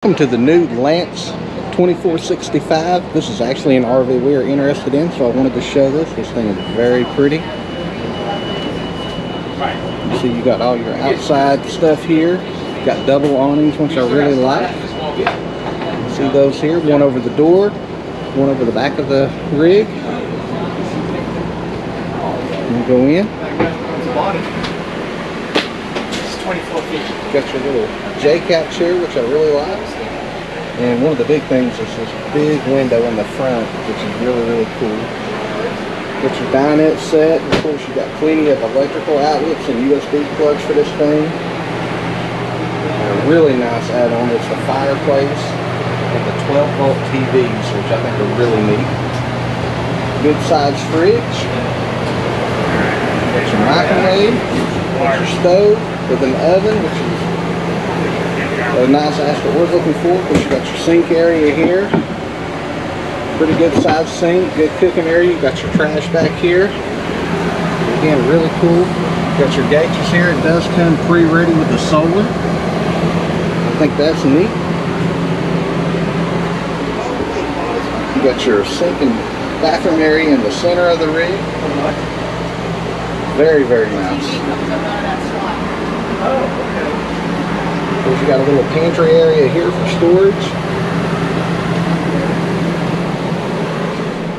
Welcome to the new Lance 2465. This is actually an RV we are interested in, so I wanted to show this. This thing is very pretty. You see you got all your outside stuff here. Got double awnings, which I really like. You see those here, one over the door, one over the back of the rig. We'll go in. It's 24 feet. Got your little J-couch here, which I really like. And one of the big things is this big window in the front, which is really cool. Got your dinette set. Of course, you got plenty of electrical outlets and USB plugs for this thing. And a really nice add-on is the fireplace and the 12-volt TVs, which I think are really neat. Good sized fridge. Got your microwave. Got your stove with an oven, which is a nice ask what we're looking for. Because you got your sink area here, pretty good sized sink, good cooking area. You got your trash back here. Again, really cool. Got your gauges here. It does come pre-ready with the solar. I think that's neat. You got your sink and bathroom area in the center of the rig. Very nice. You got a little pantry area here for storage.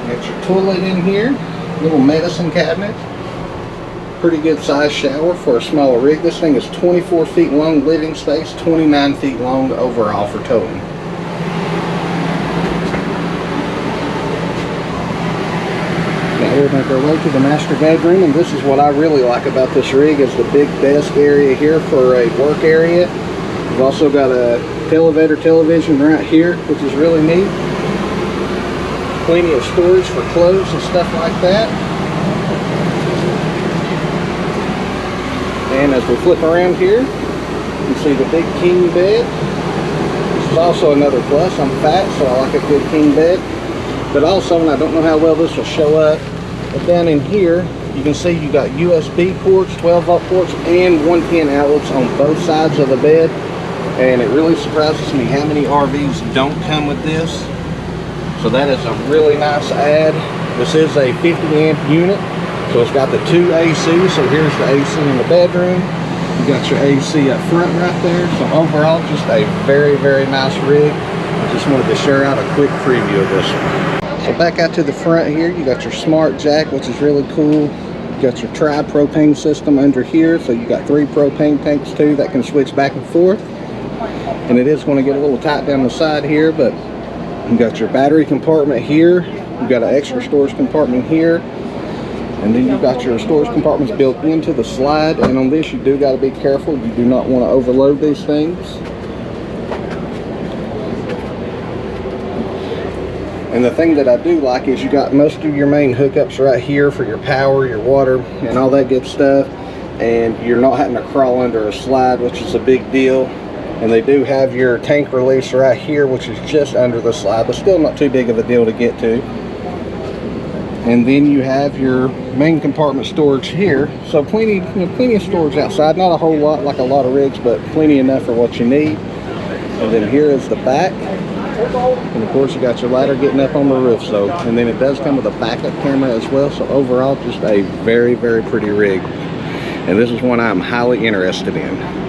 Got your toilet in here, little medicine cabinet. Pretty good size shower for a smaller rig. This thing is 24 feet long living space, 29 feet long overall for towing. Now we'll make our way to the master bedroom, and this is what I really like about this rig is the big desk area here for a work area. We've also got a television right here, which is really neat. Plenty of storage for clothes and stuff like that. And as we flip around here, you can see the big king bed. This is also another plus. I'm fat, so I like a good king bed. But also, and I don't know how well this will show up, but down in here, you can see you got USB ports, 12-volt ports, and 1-pin outlets on both sides of the bed. And it really surprises me how many RVs don't come with this. So that is a really nice add. This is a 50 amp unit. So it's got the 2 AC. So here's the AC in the bedroom. You got your AC up front right there. So overall, just a very nice rig. I just wanted to share out a quick preview of this one. So back out to the front here, you got your smart jack, which is really cool. You got your tri-propane system under here. So you got 3 propane tanks too that can switch back and forth. And it is going to get a little tight down the side here, but you got your battery compartment here. You got an extra storage compartment here, and then you got your storage compartments built into the slide. And on this, you do got to be careful. You do not want to overload these things. And the thing that I do like is you got most of your main hookups right here for your power, your water, and all that good stuff. And you're not having to crawl under a slide, which is a big deal. And they do have your tank release right here, which is just under the slide, but still not too big of a deal to get to. And then you have your main compartment storage here. So plenty of storage outside. Not a whole lot like a lot of rigs, but plenty enough for what you need. And then here is the back. And of course you got your ladder getting up on the roof. So, and then it does come with a backup camera as well. So overall, just a very pretty rig. And this is one I'm highly interested in.